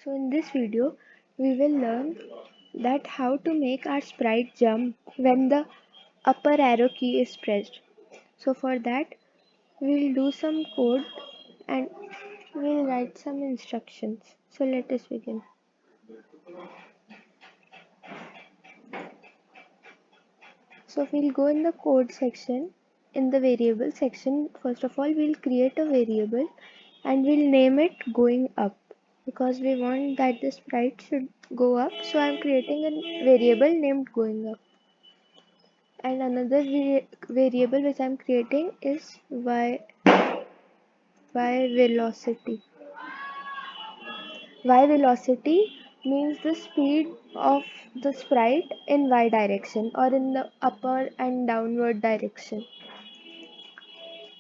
So in this video, we will learn that how to make our sprite jump when the upper arrow key is pressed. So for that, we'll do some code and we'll write some instructions. So let us begin. So we'll go in the code section. In the variable section, first of all, we'll create a variable and we'll name it going up because we want that the sprite should go up. So I'm creating a variable named going up. And another variable which I'm creating is y velocity. Y velocity means the speed of the sprite in y direction or in the upper and downward direction.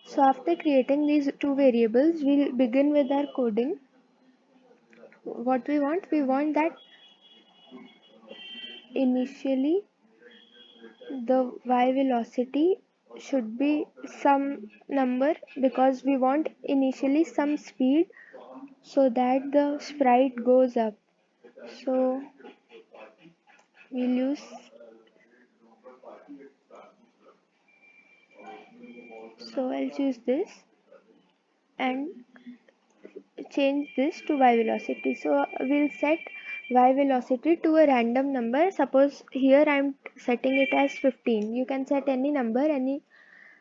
So after creating these two variables, we'll begin with our coding. What we want that initially the y velocity should be some number because we want initially some speed so that the sprite goes up. So we'll use I'll choose this and change this to y velocity. So we'll set y velocity to a random number. Suppose here I'm setting it as 15. You can set any number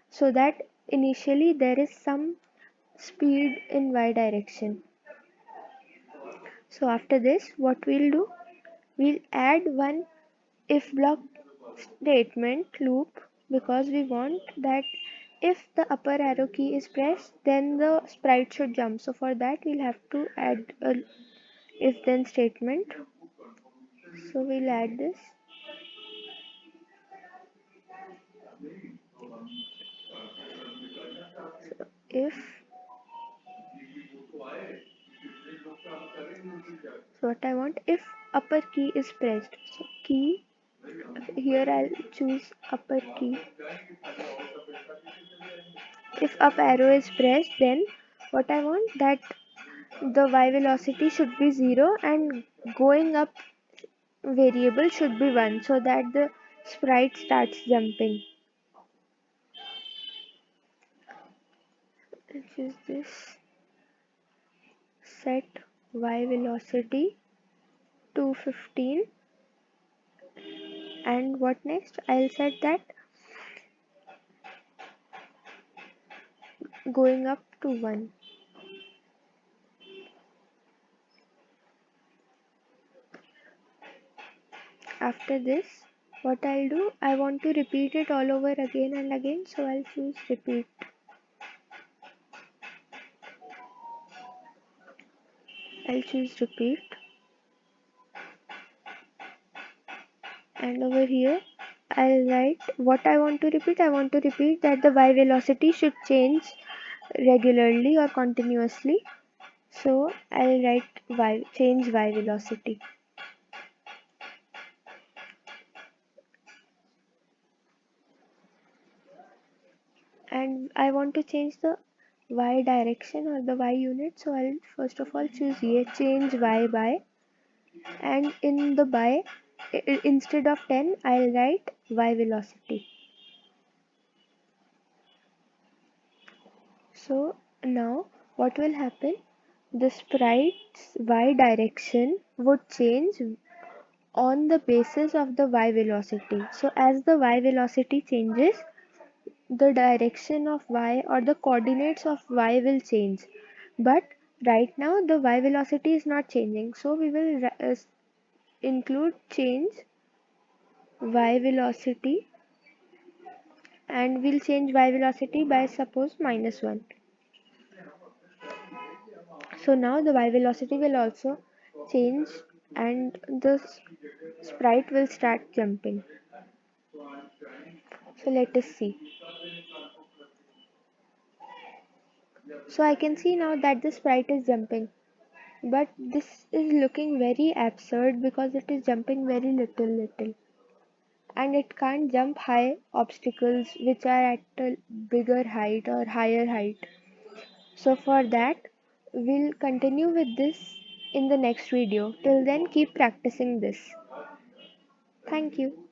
so that initially there is some speed in y direction. So after this, what we'll do, we'll add one if block statement loop because we want that if the upper arrow key is pressed, then the sprite should jump. So for that, we'll have to add a if then statement. So we'll add this. So if what I want, if upper key is pressed, so key here I'll choose upper key. If up arrow is pressed, then what I want that the y velocity should be 0 and going up variable should be 1 so that the sprite starts jumping. Which is this set y velocity to 15 and what next I'll set that going up to 1. After this, what I'll do, I want to repeat it all over again and again, so I'll choose repeat. I'll choose repeat. And over here, I'll write what I want to repeat. I want to repeat that the y velocity should change regularly or continuously. So I'll write change y velocity. And I want to change the y direction or the y unit, so I'll first of all choose here change y by, and in the by instead of 10 I'll write y velocity. So now what will happen, the sprite's y direction would change on the basis of the y velocity. So as the y velocity changes, the direction of y or the coordinates of y will change, but right now the y velocity is not changing, so we will include change y velocity and we'll change y velocity by suppose -1. So now the y velocity will also change and the sprite will start jumping. So let us see. So I can see now that the sprite is jumping. But this is looking very absurd because it is jumping very little. And it can't jump high obstacles which are at a bigger height or higher height. So for that, we'll continue with this in the next video. Till then, keep practicing this. Thank you.